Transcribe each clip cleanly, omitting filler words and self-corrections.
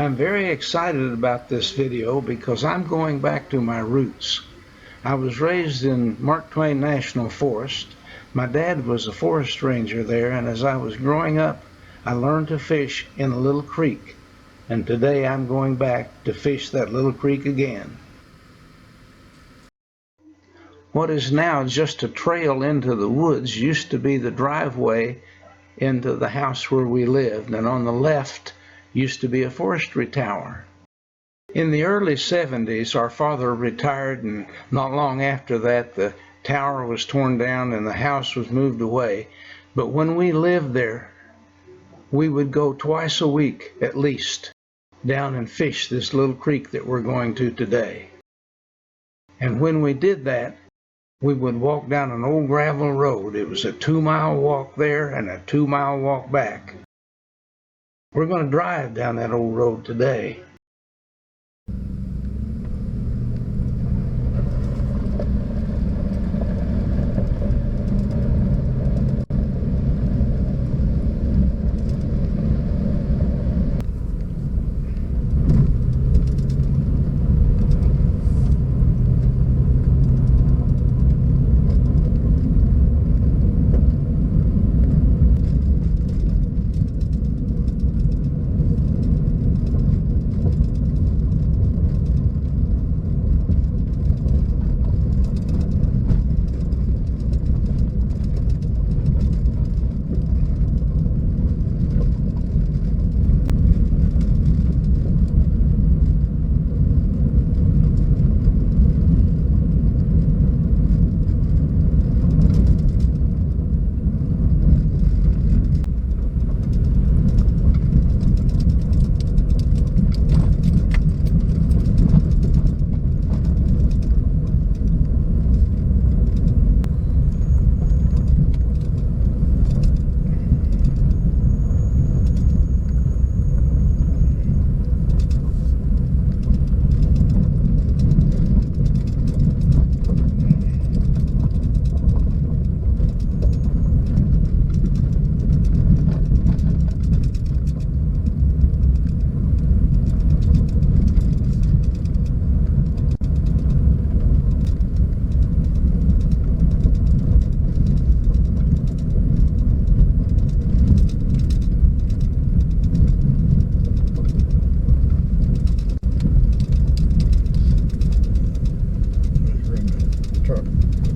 I'm very excited about this video because I'm going back to my roots. I was raised in Mark Twain National Forest. My dad was a forest ranger there, and as I was growing up, I learned to fish in a little creek. And today I'm going back to fish that little creek again. What is now just a trail into the woods used to be the driveway into the house where we lived, and on the left used to be a forestry tower. In the early 70s, our father retired, and not long after that, the tower was torn down and the house was moved away. But when we lived there, we would go twice a week at least down and fish this little creek that we're going to today. And when we did that, we would walk down an old gravel road. It was a 2-mile walk there and a 2-mile walk back. We're going to drive down that old road today.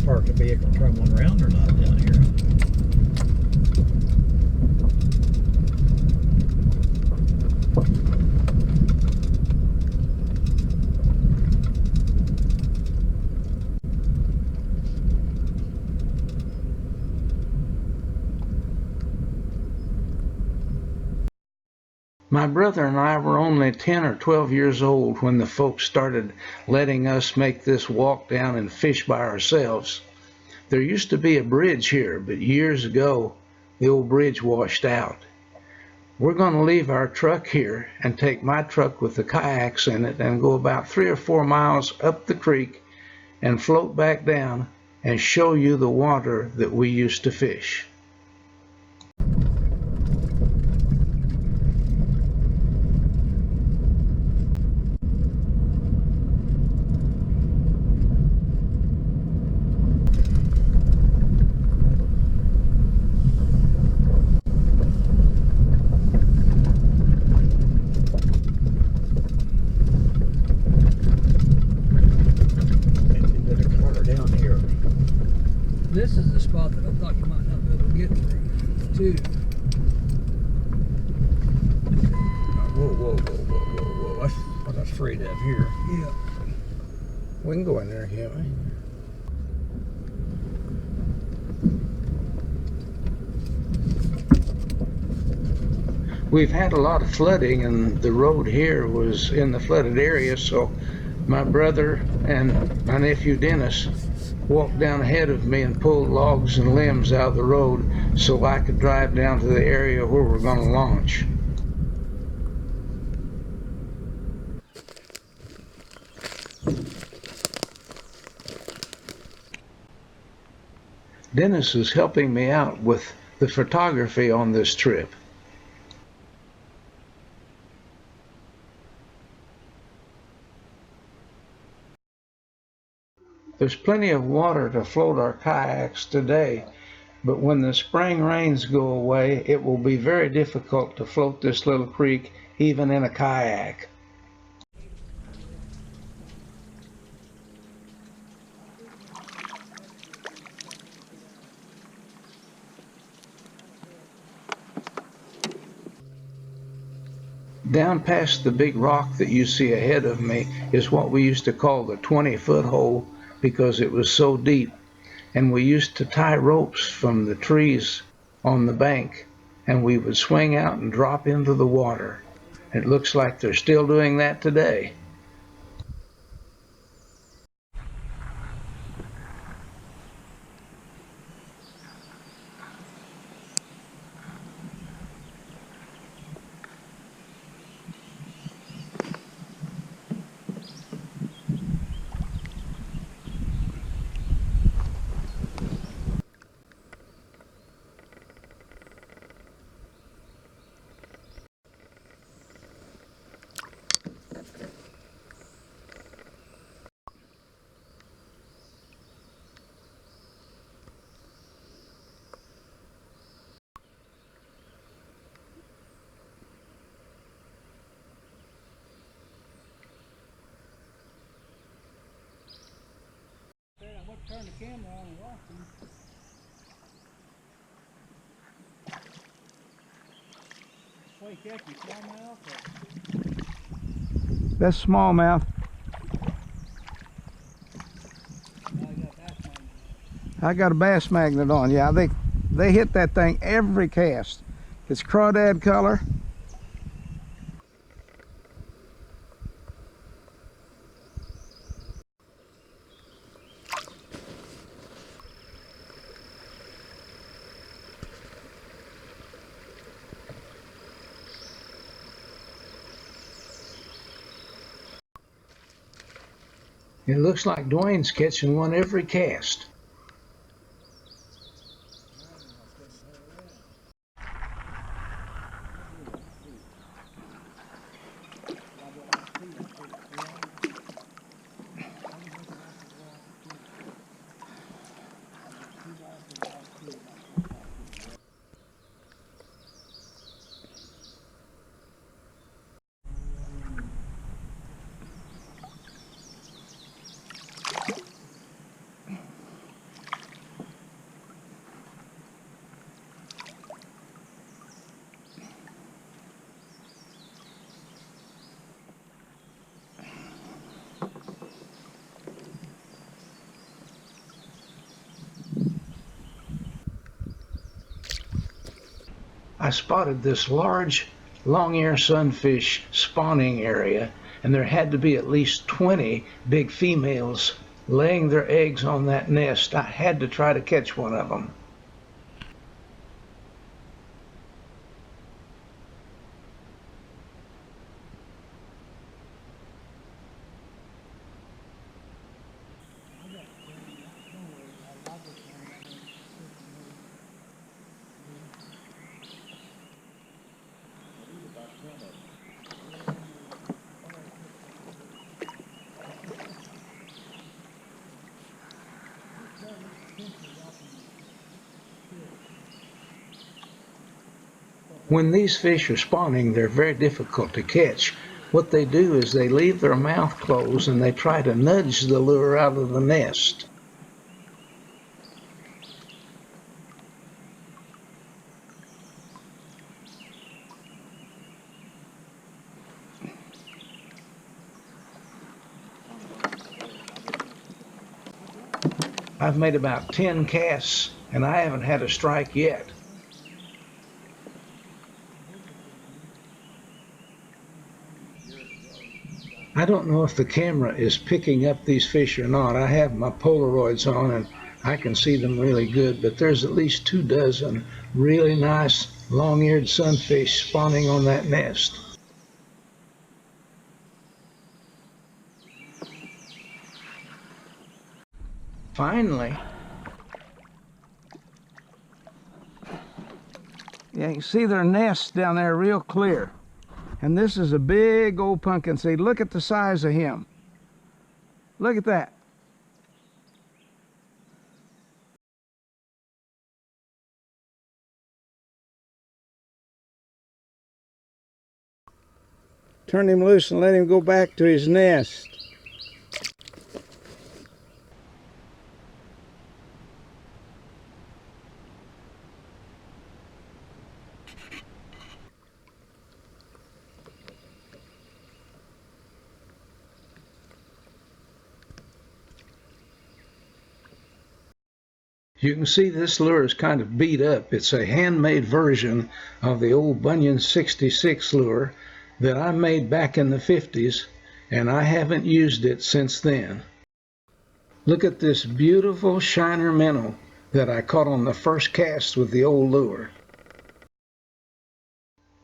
Park the vehicle, try one around or not down here. My brother and I were only 10 or 12 years old when the folks started letting us make this walk down and fish by ourselves. There used to be a bridge here, but years ago, the old bridge washed out. We're going to leave our truck here and take my truck with the kayaks in it and go about 3 or 4 miles up the creek and float back down and show you the water that we used to fish. This is the spot that I thought you might not be able to get through, too. Whoa. That's what I was afraid of here. Yeah. We can go in there, can't we? We've had a lot of flooding, and the road here was in the flooded area, so my brother and my nephew Dennis walked down ahead of me and pulled logs and limbs out of the road so I could drive down to the area where we're going to launch. Dennis is helping me out with the photography on this trip. There's plenty of water to float our kayaks today, but when the spring rains go away, it will be very difficult to float this little creek even in a kayak. Down past the big rock that you see ahead of me is what we used to call the 20-foot hole because it was so deep. And we used to tie ropes from the trees on the bank, and we would swing out and drop into the water. It looks like they're still doing that today. Turn the camera on and watch them. What do you catch, smallmouth? That's smallmouth. I got a bass magnet on. Yeah, they hit that thing every cast. It's crawdad color. It looks like Dwayne's catching one every cast. I spotted this large long-eared sunfish spawning area, and there had to be at least 20 big females laying their eggs on that nest. I had to try to catch one of them. When these fish are spawning, they're very difficult to catch. What they do is they leave their mouth closed and they try to nudge the lure out of the nest. I've made about 10 casts and I haven't had a strike yet. I don't know if the camera is picking up these fish or not. I have my Polaroids on and I can see them really good, but there's at least 24 really nice long-eared sunfish spawning on that nest. Finally, yeah, you can see their nests down there real clear. And this is a big old pumpkin seed. Look at the size of him. Look at that. Turn him loose and let him go back to his nest. You can see this lure is kind of beat up. It's a handmade version of the old Bunyan 66 lure that I made back in the 50s, and I haven't used it since then. Look at this beautiful shiner minnow that I caught on the first cast with the old lure.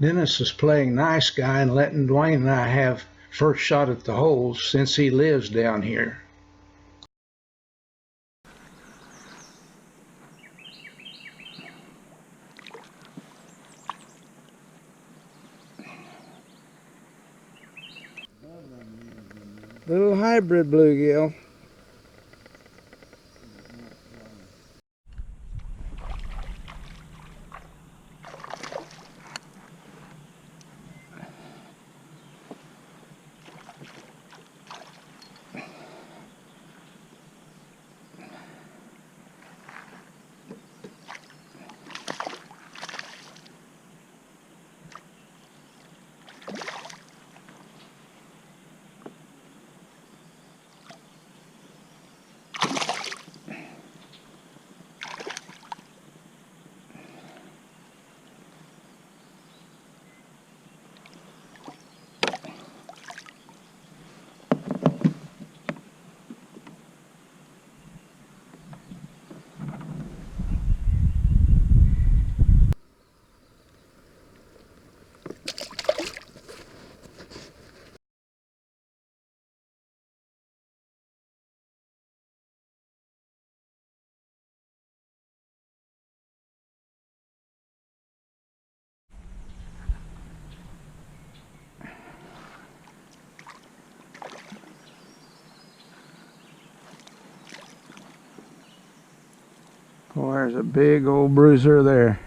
Dennis is playing nice guy and letting Dwayne and I have first shot at the holes since he lives down here. Little hybrid bluegill. Oh, there's a big old bruiser there.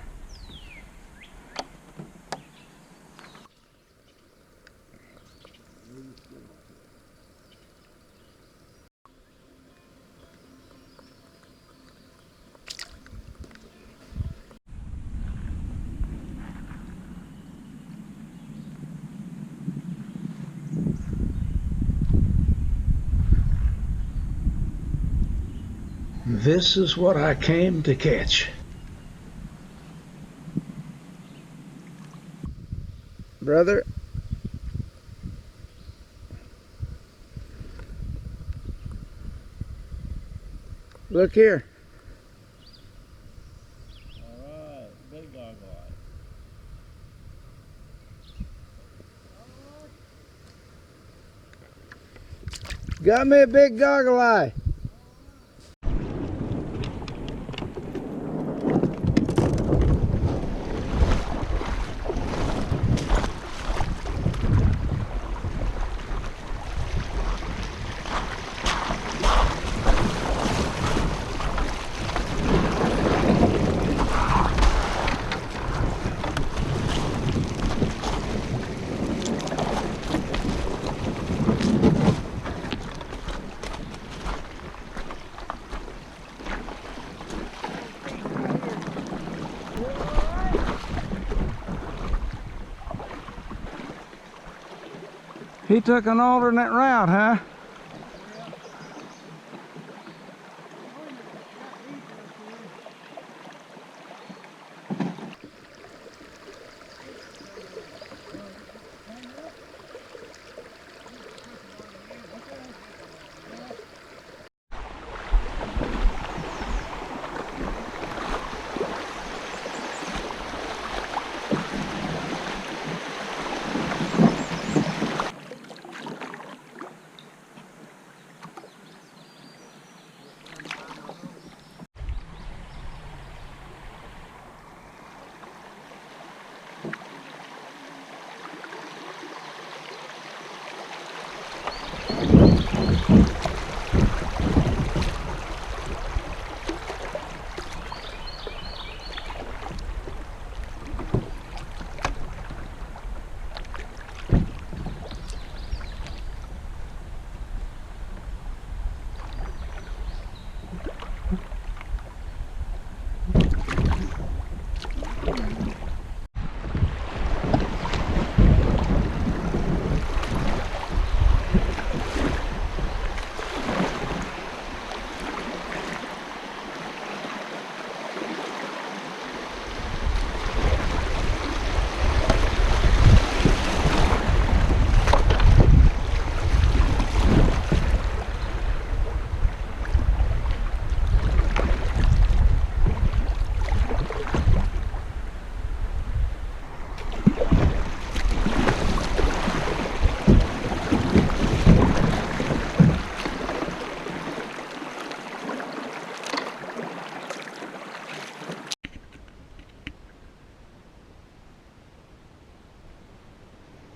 This is what I came to catch. Brother. Look here. Alright, big goggle eye. Got me a big goggle eye. He took an alternate route, huh?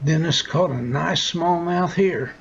Dennis caught a nice smallmouth here.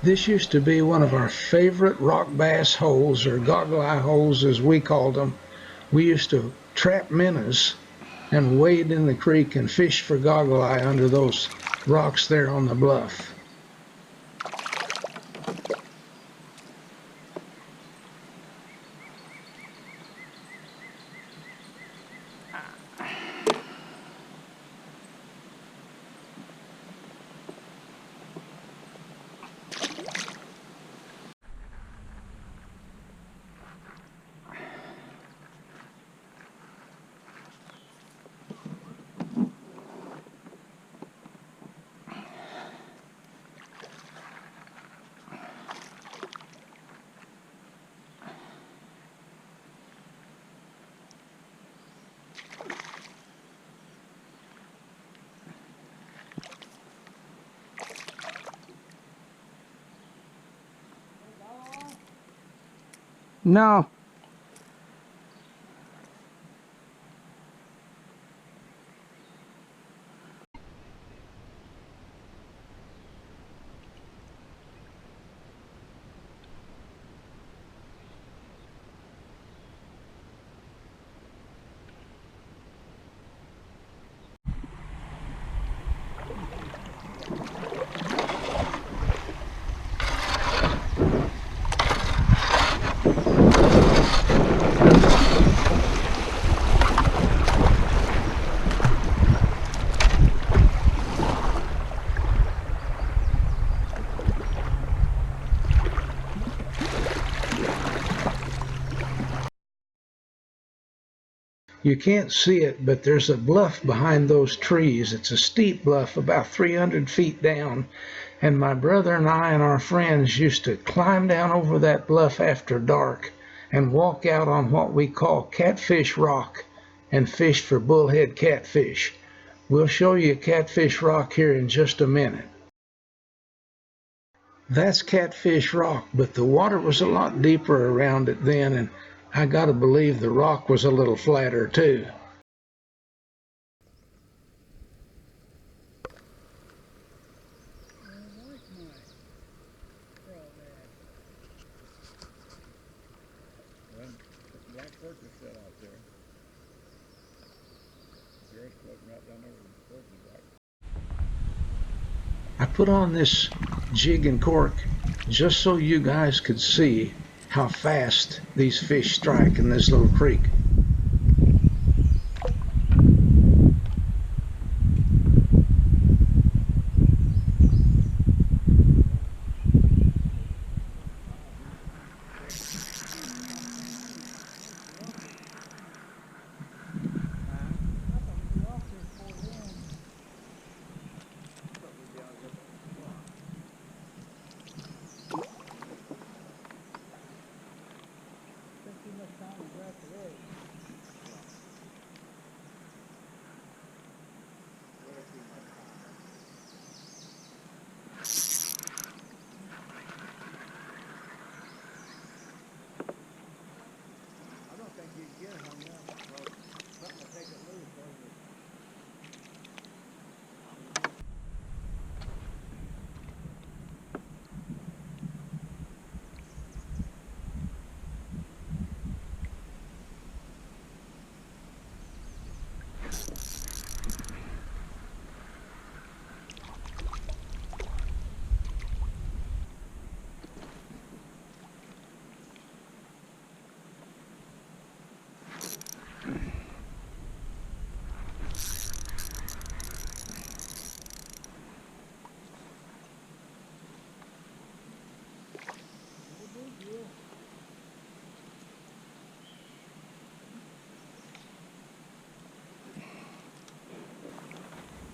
This used to be one of our favorite rock bass holes, or goggle eye holes as we called them. We used to trap minnows and wade in the creek and fish for goggle eye under those rocks there on the bluff. No. You can't see it, but there's a bluff behind those trees. It's a steep bluff about 300 feet down, and my brother and I and our friends used to climb down over that bluff after dark and walk out on what we call Catfish Rock and fish for bullhead catfish. We'll show you Catfish Rock here in just a minute. That's Catfish Rock, but the water was a lot deeper around it then, and I gotta believe the rock was a little flatter too. When black pork is set out there, yours floating right down over the pork black. I put on this jig and cork just so you guys could see how fast these fish strike in this little creek.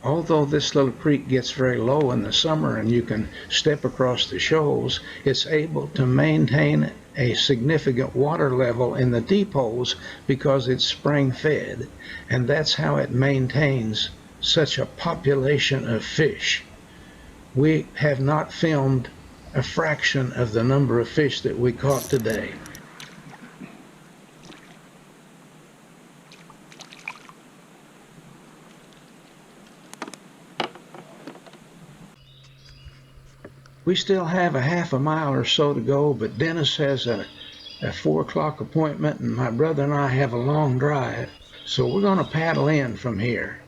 although this little creek gets very low in the summer and you can step across the shoals, it's able to maintain a significant water level in the deep holes because it's spring fed, and that's how it maintains such a population of fish. We have not filmed a fraction of the number of fish that we caught today. We still have a half a mile or so to go, but Dennis has a 4 o'clock appointment and my brother and I have a long drive, so we're going to paddle in from here.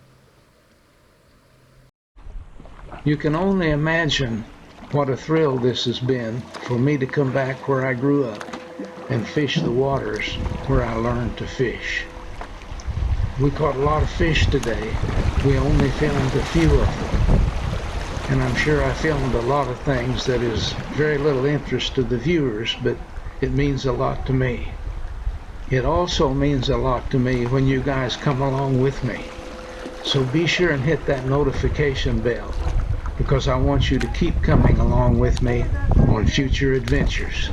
You can only imagine what a thrill this has been for me to come back where I grew up and fish the waters where I learned to fish. We caught a lot of fish today. We only filmed a few of them. And I'm sure I filmed a lot of things that is very little interest to the viewers, but it means a lot to me. It also means a lot to me when you guys come along with me. So be sure and hit that notification bell, because I want you to keep coming along with me on future adventures.